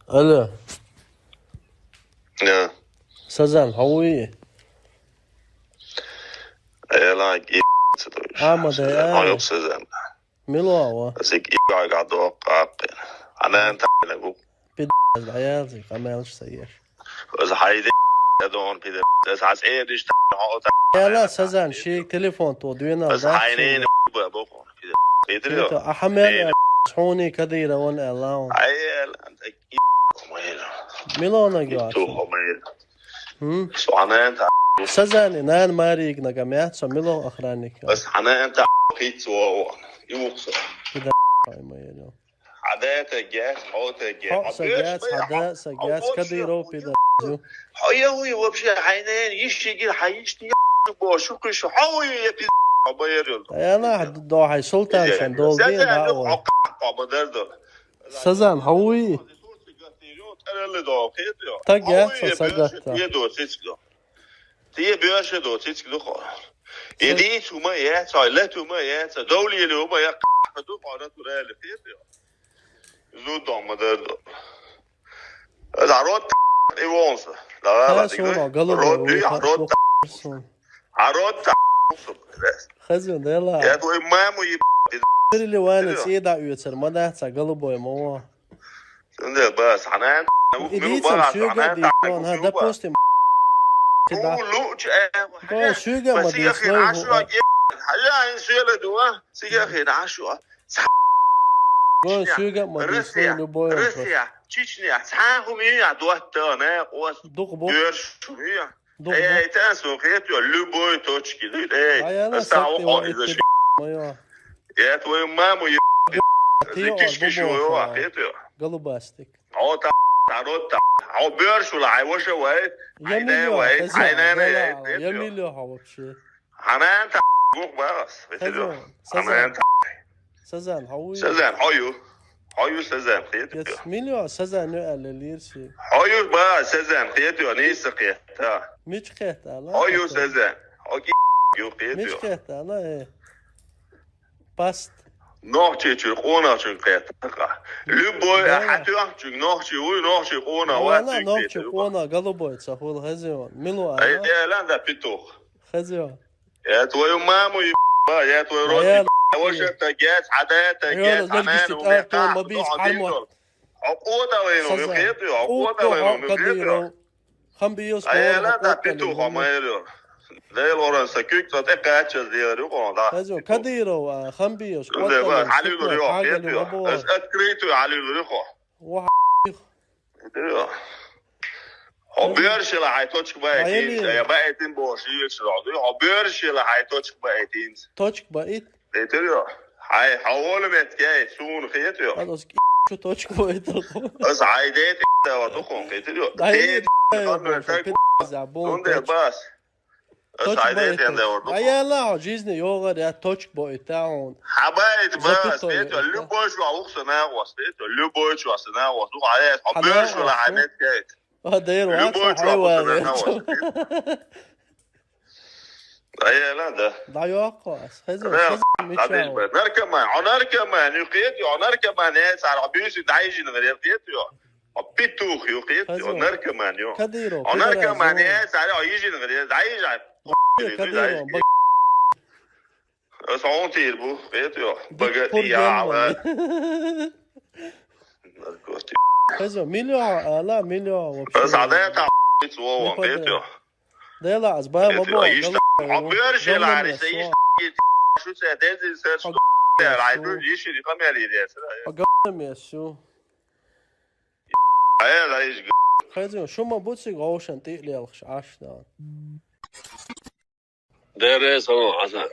Aló, Ja. Sazan, how are you? Jeg like ما yok sözüm. ملوا Als ik ga door praten. Anan tane bu. بد العيال زي قمالش سير. Als haydi don pide. Das has dich يا لا سازان شي تليفون تو دوينا Als hayne bu pide. Peter تو أحمل صحوني كثيرة وان ألاون. Ayel and ملونا جوات. Så anan ta. سازان نان ماريك نجمعت سملو أخرانك. Als anan ta hit så. Yuxo. كده ما يلو. عادات جاس حوت جاس عادات سجات كثيرة بيدا. هو وبشي عينين يشتي حيشتي بوشكش حوي يبي أبيرل أنا حد دوحي سلطان شن دولدين هاو سازان هوي تجات سجات تيه بيرش دو تيسكلو خو يدي توما يا تايلا توما يا دولي لو ما يا دو قارة ترى لفيت زود دامدار عروت ایوانس لا عروت خزون ديلا يا تو مامو اللي وانا سيدا يوتر ما ده تقلبه مو ده بس حنان إديتم شو قاعد يكون هذا بوست كده قال شو قاعد بس يا أخي عشرة حاجة إنسان دوا سيا عشرة قال شو قاعد ما يسوي بوي روسيا تشيشنيا سانهوميا دوتنا قوس دورشوميا اي تاسو خيتو لوبوي توتشكي اي ساو اذا يا تو مامو تيشكيشو يا خيتو قلباستك او تعرض او بيرش ولا عايشه واي يميلو هوبشي حنان تقوق بس سازان هوي سازان هايو سازان خيتو يس ميلو سازان نو الليرسي هايو با سازان خيتو نيس خيتا مش خيتا لا هايو سازان هاكي يو خيتو مش خيتا لا باست نوچه چه قونا چون خيتا لبوي حتى چون نوچه و نوچه قونا ولا نوچه قونا قلبوي تسهول هزيون ميلو اي لا ده بيتو هزيون يا تو مامو يا تو روتي وش تجات عادات جات امان ما بيش حرمه عقوده وينو خيتو عقوده وينو خيتو خم بيوس اي لا ده بيتو خمايرو لا لورن سكيك تتقاچ ديرو قودا هزو كديرو خم بيوس قودا علي لوريو خيتو اسكريتو علي لوريو وح هبيرش لا هيتوتش بايتين يا بايتين بوشي يشرادو هبيرش لا هيتوتش بايتين توتش بايت ايتو هاي حول متكاي سون خيتو هذا شو توتش بايت بس عايدات ده وتخون خيتو زعبون ده بس بس عايدات ده ورده يا لا جيزني يوغا ده توتش بايت تاعون حبايت بس بيتو اللي بوش وعوخنا واسبيتو اللي بوش واسنا وسوق عليه هبيرش ولا حمات كايت هذا واقع حيوان اي لا ده ضيوقع هذا نركب ما يقيت نركب ما ناس عربيوس دايجي نريقيت بيتوخ يقيت نركب ما يو نركب ما ناس على يجي نريق دايجي صوتي بو قيت يو بقى يا هذا مليو لا مليو بس عادات سو قيت يو ده لا أسباب ما بقول عبيرش العريس شو سادات سيرش العيدون يشري قمري دي أقام يسوع أيه لا يجي خذوا شو ما بتصير غوشن تقلي الخش عشنا ده رأس هو عسل